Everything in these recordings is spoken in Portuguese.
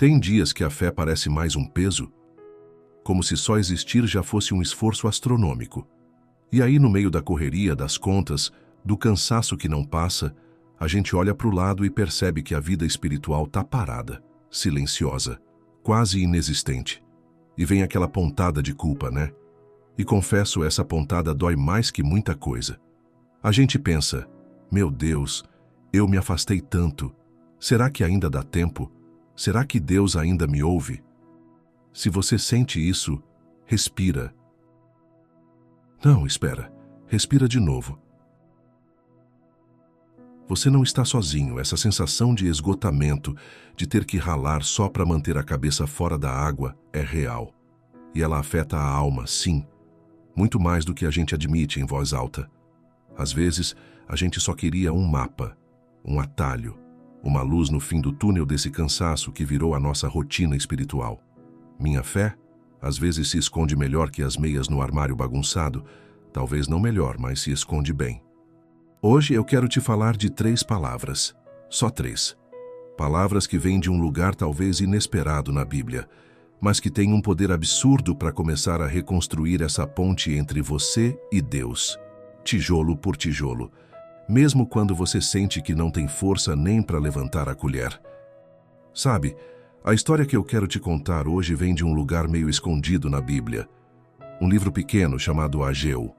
Tem dias que a fé parece mais um peso, como se só existir já fosse um esforço astronômico. E aí, no meio da correria, das contas, do cansaço que não passa, a gente olha para o lado e percebe que a vida espiritual está parada, silenciosa, quase inexistente. E vem aquela pontada de culpa, né? E confesso, essa pontada dói mais que muita coisa. A gente pensa, meu Deus, eu me afastei tanto. Será que ainda dá tempo? Será que Deus ainda me ouve? Se você sente isso, respira. Não, espera. Respira de novo. Você não está sozinho. Essa sensação de esgotamento, de ter que ralar só para manter a cabeça fora da água, é real. E ela afeta a alma, sim. Muito mais do que a gente admite em voz alta. Às vezes, a gente só queria um mapa, um atalho, uma luz no fim do túnel desse cansaço que virou a nossa rotina espiritual. Minha fé, às vezes se esconde melhor que as meias no armário bagunçado, talvez não melhor, mas se esconde bem. Hoje eu quero te falar de 3 palavras, só 3. Palavras que vêm de um lugar talvez inesperado na Bíblia, mas que têm um poder absurdo para começar a reconstruir essa ponte entre você e Deus, tijolo por tijolo, mesmo quando você sente que não tem força nem para levantar a colher. Sabe, a história que eu quero te contar hoje vem de um lugar meio escondido na Bíblia, um livro pequeno chamado Ageu.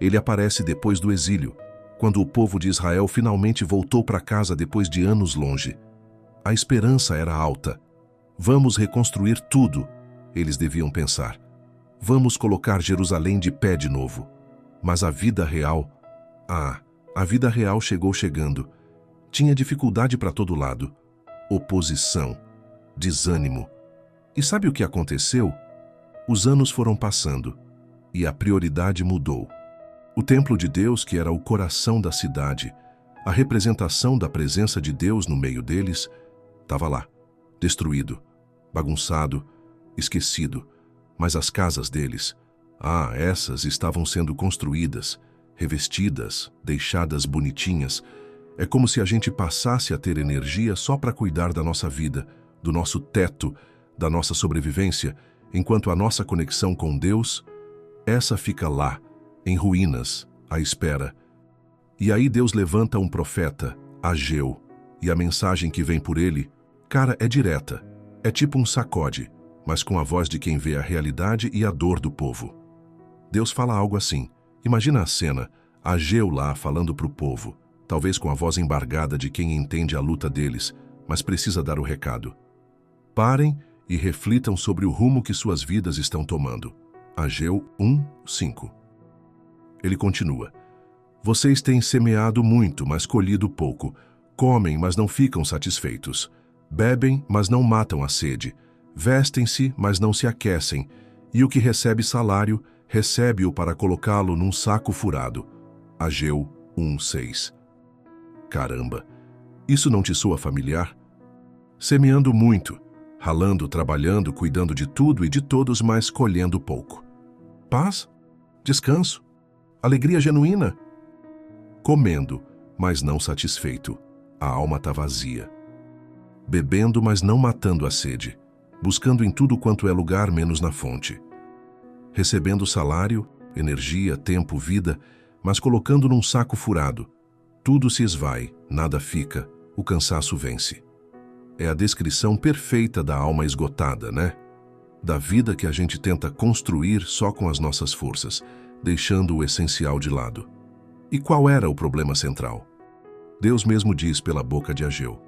Ele aparece depois do exílio, quando o povo de Israel finalmente voltou para casa depois de anos longe. A esperança era alta. Vamos reconstruir tudo, eles deviam pensar. Vamos colocar Jerusalém de pé de novo. Mas a vida real... a vida real chegou chegando. Tinha dificuldade para todo lado. Oposição. Desânimo. E sabe o que aconteceu? Os anos foram passando e a prioridade mudou. O templo de Deus, que era o coração da cidade, a representação da presença de Deus no meio deles, estava lá, destruído, bagunçado, esquecido. Mas as casas deles, essas estavam sendo construídas, revestidas, deixadas bonitinhas. É como se a gente passasse a ter energia só para cuidar da nossa vida, do nosso teto, da nossa sobrevivência, enquanto a nossa conexão com Deus, essa fica lá, em ruínas, à espera. E aí Deus levanta um profeta, Ageu, e a mensagem que vem por ele, cara, é direta, é tipo um sacode, mas com a voz de quem vê a realidade e a dor do povo. Deus fala algo assim, imagina a cena, Ageu lá falando para o povo, talvez com a voz embargada de quem entende a luta deles, mas precisa dar o recado. Parem e reflitam sobre o rumo que suas vidas estão tomando. Ageu 1:5. Ele continua. Vocês têm semeado muito, mas colhido pouco. Comem, mas não ficam satisfeitos. Bebem, mas não matam a sede. Vestem-se, mas não se aquecem. E o que recebe salário, recebe-o para colocá-lo num saco furado. Ageu 1:6. Caramba, isso não te soa familiar? Semeando muito, ralando, trabalhando, cuidando de tudo e de todos, mas colhendo pouco. Paz? Descanso? Alegria genuína? Comendo, mas não satisfeito. A alma está vazia. Bebendo, mas não matando a sede. Buscando em tudo quanto é lugar, menos na fonte. Recebendo salário, energia, tempo, vida, mas colocando num saco furado. Tudo se esvai, nada fica, o cansaço vence. É a descrição perfeita da alma esgotada, né? Da vida que a gente tenta construir só com as nossas forças, deixando o essencial de lado. E qual era o problema central? Deus mesmo diz pela boca de Ageu,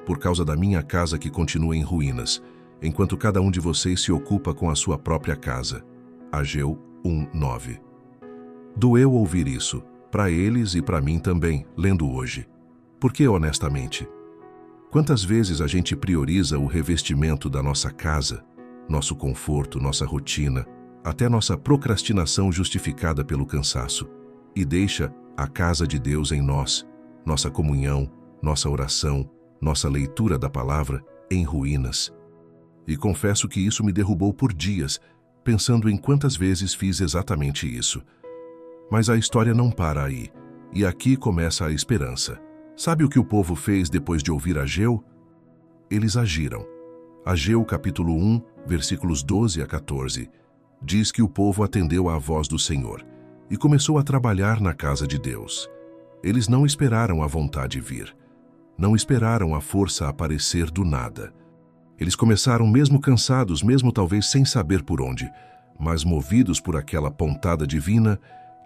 por causa da minha casa que continua em ruínas, enquanto cada um de vocês se ocupa com a sua própria casa. Ageu 1:9. Doeu ouvir isso, para eles e para mim também, lendo hoje. Porque, honestamente, quantas vezes a gente prioriza o revestimento da nossa casa, nosso conforto, nossa rotina, até nossa procrastinação justificada pelo cansaço, e deixa a casa de Deus em nós, nossa comunhão, nossa oração, nossa leitura da palavra em ruínas. E confesso que isso me derrubou por dias, pensando em quantas vezes fiz exatamente isso. Mas a história não para aí, e aqui começa a esperança. Sabe o que o povo fez depois de ouvir Ageu? Eles agiram. Ageu capítulo 1, versículos 12 a 14, diz que o povo atendeu à voz do Senhor e começou a trabalhar na casa de Deus. Eles não esperaram a vontade vir. Não esperaram a força aparecer do nada. Eles começaram mesmo cansados, mesmo talvez sem saber por onde, mas movidos por aquela pontada divina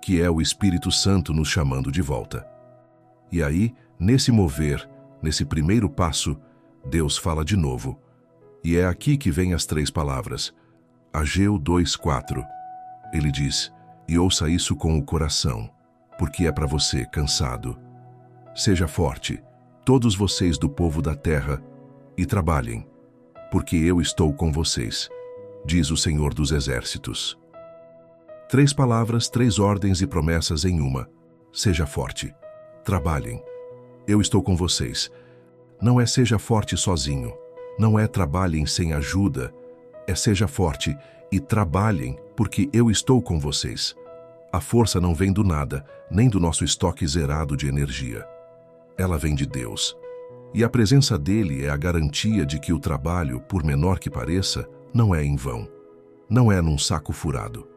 que é o Espírito Santo nos chamando de volta. E aí, nesse mover, nesse primeiro passo, Deus fala de novo. E é aqui que vem as 3 palavras. Ageu 2:4. Ele diz: "E ouça isso com o coração, porque é para você cansado. Seja forte, todos vocês do povo da terra, e trabalhem, porque eu estou com vocês, diz o Senhor dos Exércitos." 3 palavras, 3 ordens e promessas em uma. Seja forte. Trabalhem. Eu estou com vocês. Não é seja forte sozinho. Não é trabalhem sem ajuda. É seja forte e trabalhem, porque eu estou com vocês. A força não vem do nada, nem do nosso estoque zerado de energia. Ela vem de Deus. E a presença dele é a garantia de que o trabalho, por menor que pareça, não é em vão. Não é num saco furado.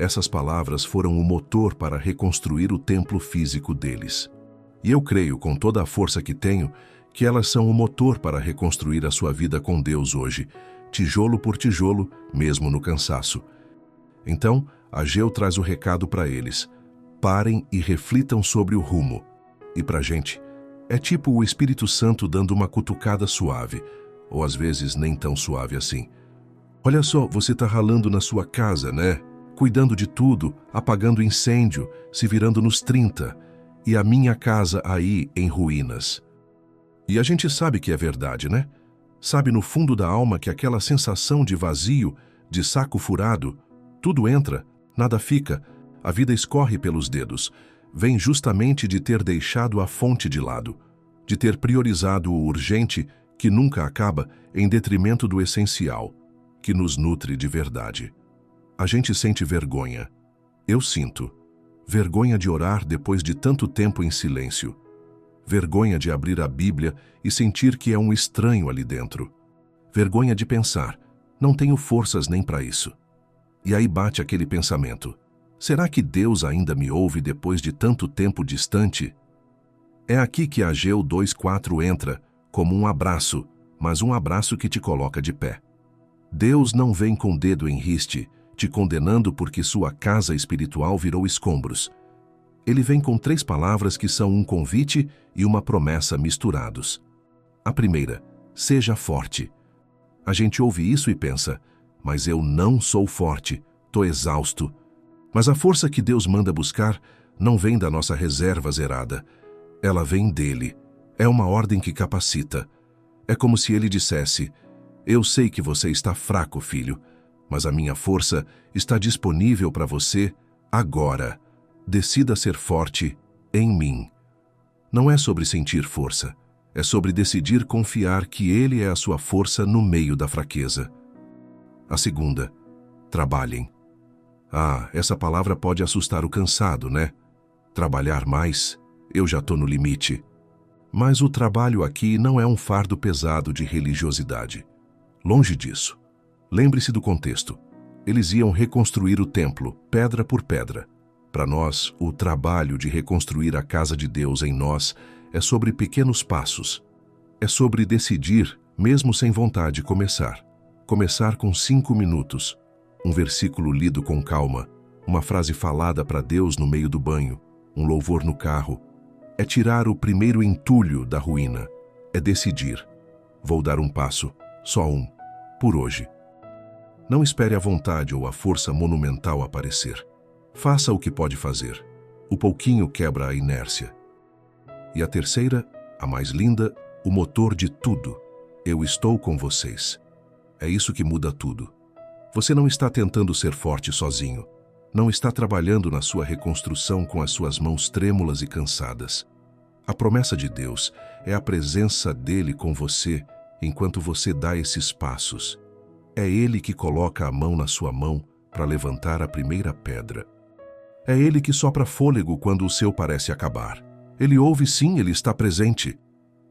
Essas palavras foram o motor para reconstruir o templo físico deles. E eu creio, com toda a força que tenho, que elas são o motor para reconstruir a sua vida com Deus hoje, tijolo por tijolo, mesmo no cansaço. Então, Ageu traz o recado para eles. Parem e reflitam sobre o rumo. E para a gente, é tipo o Espírito Santo dando uma cutucada suave, ou às vezes nem tão suave assim. Olha só, você está ralando na sua casa, né? Cuidando de tudo, apagando incêndio, se virando nos 30, e a minha casa aí em ruínas. E a gente sabe que é verdade, né? Sabe no fundo da alma que aquela sensação de vazio, de saco furado, tudo entra, nada fica, a vida escorre pelos dedos, vem justamente de ter deixado a fonte de lado, de ter priorizado o urgente, que nunca acaba, em detrimento do essencial, que nos nutre de verdade. A gente sente vergonha. Eu sinto. Vergonha de orar depois de tanto tempo em silêncio. Vergonha de abrir a Bíblia e sentir que é um estranho ali dentro. Vergonha de pensar, não tenho forças nem para isso. E aí bate aquele pensamento. Será que Deus ainda me ouve depois de tanto tempo distante? É aqui que Ageu 2:4 entra, como um abraço, mas um abraço que te coloca de pé. Deus não vem com o dedo em riste, te condenando porque sua casa espiritual virou escombros. Ele vem com 3 palavras que são um convite e uma promessa misturados. A primeira, seja forte. A gente ouve isso e pensa, mas eu não sou forte, tô exausto. Mas a força que Deus manda buscar não vem da nossa reserva zerada. Ela vem dele. É uma ordem que capacita. É como se ele dissesse, eu sei que você está fraco, filho, mas a minha força está disponível para você agora. Decida ser forte em mim. Não é sobre sentir força, é sobre decidir confiar que Ele é a sua força no meio da fraqueza. A segunda, trabalhem. Ah, essa palavra pode assustar o cansado, né? Trabalhar mais? Eu já estou no limite. Mas o trabalho aqui não é um fardo pesado de religiosidade. Longe disso. Lembre-se do contexto. Eles iam reconstruir o templo, pedra por pedra. Para nós, o trabalho de reconstruir a casa de Deus em nós é sobre pequenos passos. É sobre decidir, mesmo sem vontade, começar. Começar com 5 minutos. Um versículo lido com calma, uma frase falada para Deus no meio do banho, um louvor no carro. É tirar o primeiro entulho da ruína. É decidir. Vou dar um passo, só um, por hoje. Não espere a vontade ou a força monumental aparecer. Faça o que pode fazer. O pouquinho quebra a inércia. E a terceira, a mais linda, o motor de tudo. Eu estou com vocês. É isso que muda tudo. Você não está tentando ser forte sozinho. Não está trabalhando na sua reconstrução com as suas mãos trêmulas e cansadas. A promessa de Deus é a presença dele com você enquanto você dá esses passos. É Ele que coloca a mão na sua mão para levantar a primeira pedra. É Ele que sopra fôlego quando o seu parece acabar. Ele ouve sim, Ele está presente.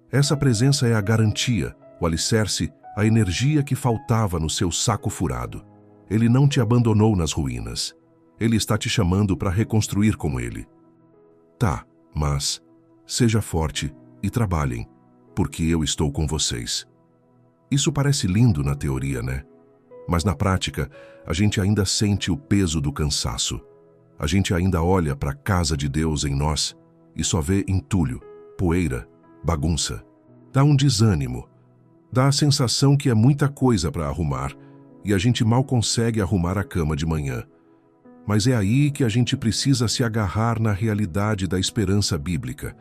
Essa presença é a garantia, o alicerce, a energia que faltava no seu saco furado. Ele não te abandonou nas ruínas. Ele está te chamando para reconstruir com ele. Tá, mas seja forte e trabalhem, porque eu estou com vocês. Isso parece lindo na teoria, né? Mas na prática, a gente ainda sente o peso do cansaço. A gente ainda olha para a casa de Deus em nós e só vê entulho, poeira, bagunça. Dá um desânimo. Dá a sensação que é muita coisa para arrumar e a gente mal consegue arrumar a cama de manhã. Mas é aí que a gente precisa se agarrar na realidade da esperança bíblica.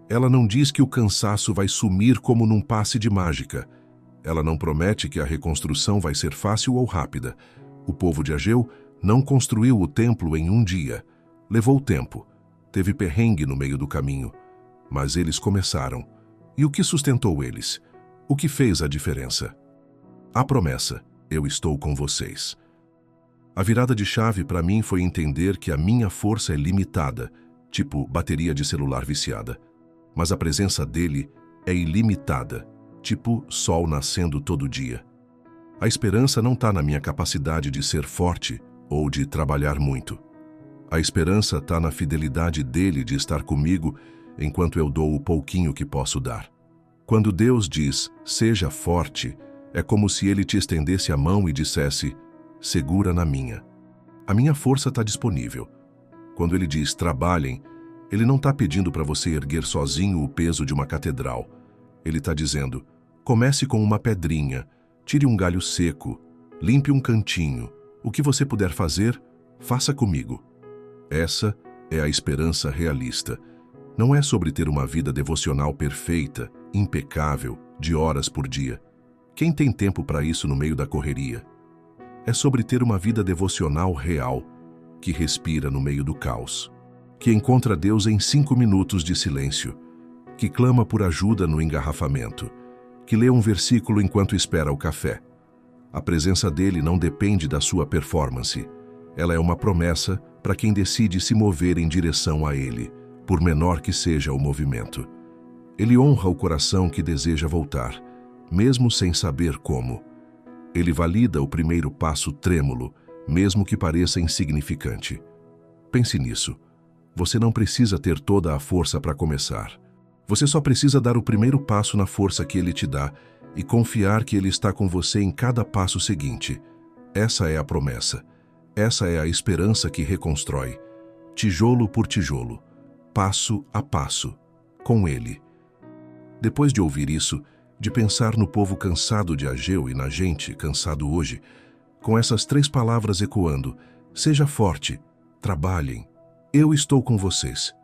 Ela não diz que o cansaço vai sumir como num passe de mágica. Ela não promete que a reconstrução vai ser fácil ou rápida. O povo de Ageu não construiu o templo em um dia. Levou tempo. Teve perrengue no meio do caminho. Mas eles começaram. E o que sustentou eles? O que fez a diferença? A promessa: eu estou com vocês. A virada de chave para mim foi entender que a minha força é limitada, tipo bateria de celular viciada. Mas a presença dele é ilimitada, tipo sol nascendo todo dia. A esperança não está na minha capacidade de ser forte ou de trabalhar muito. A esperança está na fidelidade dele de estar comigo enquanto eu dou o pouquinho que posso dar. Quando Deus diz, seja forte, é como se ele te estendesse a mão e dissesse, segura na minha. A minha força está disponível. Quando ele diz, trabalhem, ele não está pedindo para você erguer sozinho o peso de uma catedral. Ele está dizendo, comece com uma pedrinha, tire um galho seco, limpe um cantinho. O que você puder fazer, faça comigo. Essa é a esperança realista. Não é sobre ter uma vida devocional perfeita, impecável, de horas por dia. Quem tem tempo para isso no meio da correria? É sobre ter uma vida devocional real, que respira no meio do caos, que encontra Deus em 5 minutos de silêncio, que clama por ajuda no engarrafamento, que lê um versículo enquanto espera o café. A presença dele não depende da sua performance. Ela é uma promessa para quem decide se mover em direção a ele, por menor que seja o movimento. Ele honra o coração que deseja voltar, mesmo sem saber como. Ele valida o primeiro passo trêmulo, mesmo que pareça insignificante. Pense nisso. Você não precisa ter toda a força para começar. Você só precisa dar o primeiro passo na força que ele te dá e confiar que ele está com você em cada passo seguinte. Essa é a promessa. Essa é a esperança que reconstrói, tijolo por tijolo, passo a passo, com ele. Depois de ouvir isso, de pensar no povo cansado de Ageu e na gente cansado hoje, com essas 3 palavras ecoando, seja forte, trabalhem, eu estou com vocês.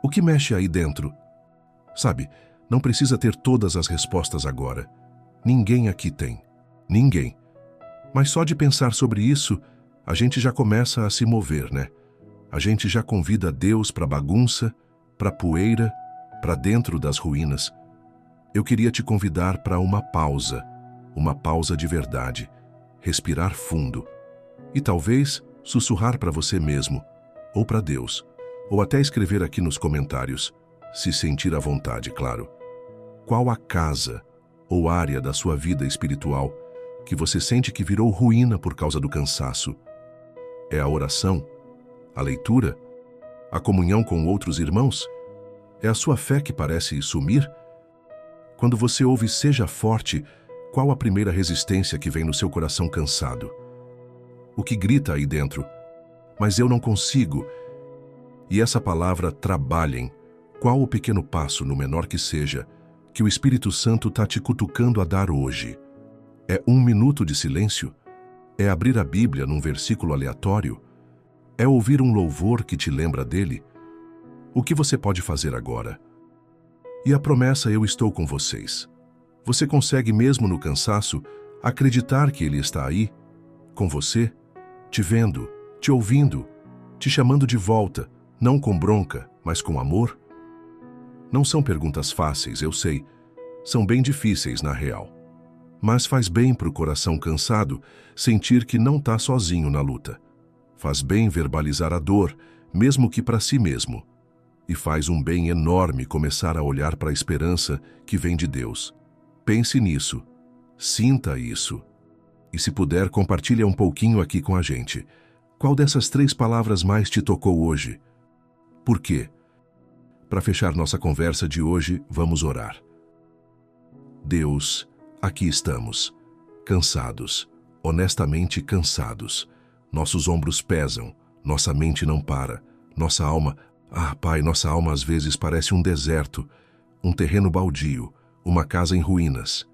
O que mexe aí dentro? Sabe, não precisa ter todas as respostas agora. Ninguém aqui tem. Ninguém. Mas só de pensar sobre isso, a gente já começa a se mover, né? A gente já convida Deus para bagunça, para poeira, para dentro das ruínas. Eu queria te convidar para uma pausa de verdade, respirar fundo e talvez sussurrar para você mesmo, ou para Deus, ou até escrever aqui nos comentários, se sentir à vontade, claro. Qual a casa ou área da sua vida espiritual que você sente que virou ruína por causa do cansaço? É a oração? A leitura? A comunhão com outros irmãos? É a sua fé que parece sumir? Quando você ouve seja forte, qual a primeira resistência que vem no seu coração cansado? O que grita aí dentro? Mas eu não consigo. E essa palavra trabalhem, qual o pequeno passo, no menor que seja, que o Espírito Santo está te cutucando a dar hoje? É 1 minuto de silêncio? É abrir a Bíblia num versículo aleatório? É ouvir um louvor que te lembra dele? O que você pode fazer agora? E a promessa eu estou com vocês. Você consegue mesmo no cansaço acreditar que ele está aí, com você, te vendo, te ouvindo, te chamando de volta, não com bronca, mas com amor? Não são perguntas fáceis, eu sei. São bem difíceis, na real. Mas faz bem para o coração cansado sentir que não está sozinho na luta. Faz bem verbalizar a dor, mesmo que para si mesmo. E faz um bem enorme começar a olhar para a esperança que vem de Deus. Pense nisso. Sinta isso. E se puder, compartilha um pouquinho aqui com a gente. Qual dessas 3 palavras mais te tocou hoje? Por quê? Para fechar nossa conversa de hoje, vamos orar. Deus, aqui estamos, cansados, honestamente cansados. Nossos ombros pesam, nossa mente não para, nossa alma... Pai, nossa alma às vezes parece um deserto, um terreno baldio, uma casa em ruínas.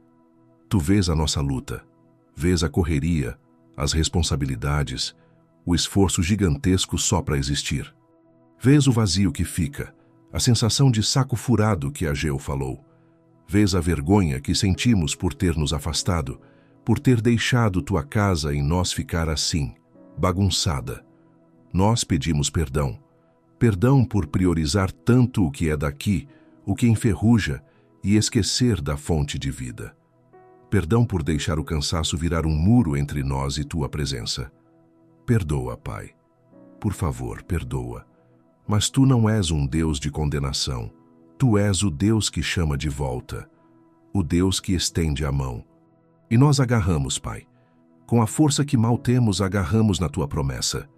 Tu vês a nossa luta, vês a correria, as responsabilidades, o esforço gigantesco só para existir. Vês o vazio que fica, a sensação de saco furado que Ageu falou. Vês a vergonha que sentimos por ter nos afastado, por ter deixado tua casa em nós ficar assim, bagunçada. Nós pedimos perdão. Perdão por priorizar tanto o que é daqui, o que enferruja, e esquecer da fonte de vida. Perdão por deixar o cansaço virar um muro entre nós e tua presença. Perdoa, Pai. Por favor, perdoa. Mas tu não és um Deus de condenação. Tu és o Deus que chama de volta. O Deus que estende a mão. E nós agarramos, Pai. Com a força que mal temos, agarramos na tua promessa.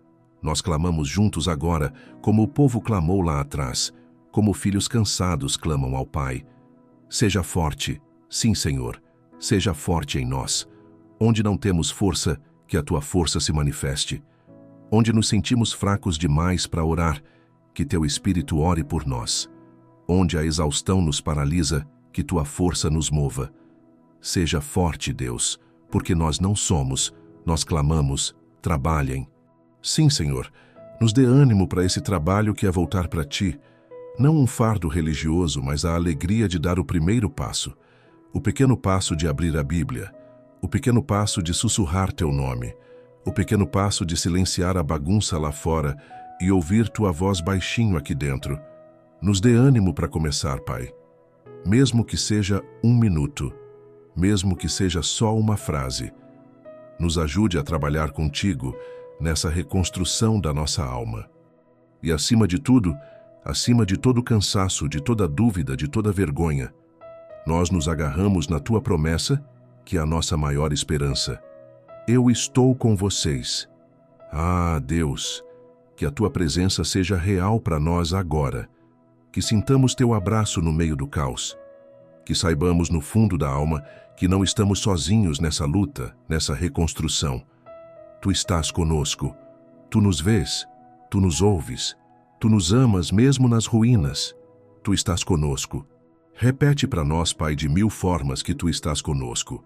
Nós clamamos juntos agora, como o povo clamou lá atrás, como filhos cansados clamam ao Pai. Seja forte, sim, Senhor, seja forte em nós. Onde não temos força, que a tua força se manifeste. Onde nos sentimos fracos demais para orar, que teu Espírito ore por nós. Onde a exaustão nos paralisa, que tua força nos mova. Seja forte, Deus, porque nós não somos, nós clamamos, trabalhem. Sim, Senhor, nos dê ânimo para esse trabalho que é voltar para Ti. Não um fardo religioso, mas a alegria de dar o primeiro passo. O pequeno passo de abrir a Bíblia. O pequeno passo de sussurrar Teu nome. O pequeno passo de silenciar a bagunça lá fora e ouvir Tua voz baixinho aqui dentro. Nos dê ânimo para começar, Pai. Mesmo que seja 1 minuto. Mesmo que seja só uma frase. Nos ajude a trabalhar contigo nessa reconstrução da nossa alma. E acima de tudo, acima de todo cansaço, de toda dúvida, de toda vergonha, nós nos agarramos na Tua promessa, que é a nossa maior esperança. Eu estou com vocês. Deus, que a Tua presença seja real para nós agora, que sintamos Teu abraço no meio do caos, que saibamos no fundo da alma que não estamos sozinhos nessa luta, nessa reconstrução. Tu estás conosco, Tu nos vês, Tu nos ouves, Tu nos amas mesmo nas ruínas, Tu estás conosco. Repete para nós, Pai, de 1000 formas que Tu estás conosco.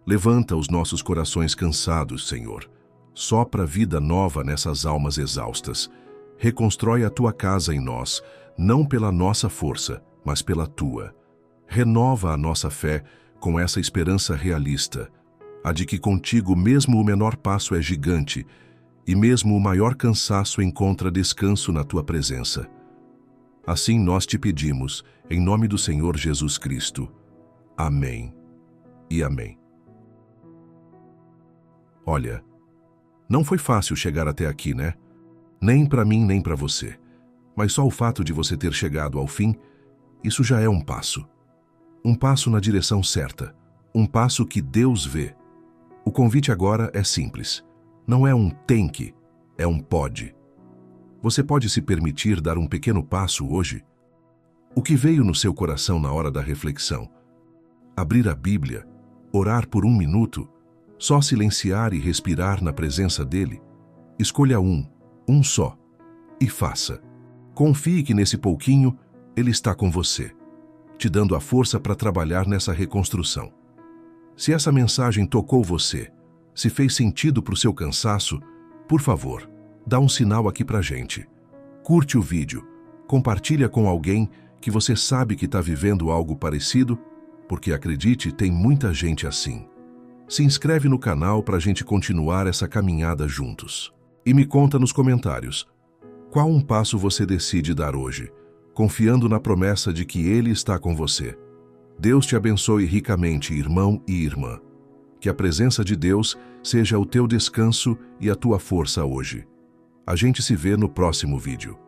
Levanta os nossos corações cansados, Senhor. Sopra vida nova nessas almas exaustas. Reconstrói a Tua casa em nós, não pela nossa força, mas pela Tua. Renova a nossa fé com essa esperança realista, a de que contigo mesmo o menor passo é gigante e mesmo o maior cansaço encontra descanso na Tua presença. Assim nós te pedimos, em nome do Senhor Jesus Cristo. Amém e amém. Olha, não foi fácil chegar até aqui, né? Nem para mim, nem para você. Mas só o fato de você ter chegado ao fim, isso já é um passo. Um passo na direção certa. Um passo que Deus vê. O convite agora é simples. Não é um tem que, é um pode. Você pode se permitir dar um pequeno passo hoje? O que veio no seu coração na hora da reflexão? Abrir a Bíblia, orar por 1 minuto, só silenciar e respirar na presença dele? Escolha um só, e faça. Confie que nesse pouquinho ele está com você, te dando a força para trabalhar nessa reconstrução. Se essa mensagem tocou você, se fez sentido para o seu cansaço, por favor, dá um sinal aqui pra gente. Curte o vídeo, compartilha com alguém que você sabe que está vivendo algo parecido, porque acredite, tem muita gente assim. Se inscreve no canal para a gente continuar essa caminhada juntos. E me conta nos comentários, qual um passo você decide dar hoje, confiando na promessa de que Ele está com você. Deus te abençoe ricamente, irmão e irmã. Que a presença de Deus seja o teu descanso e a tua força hoje. A gente se vê no próximo vídeo.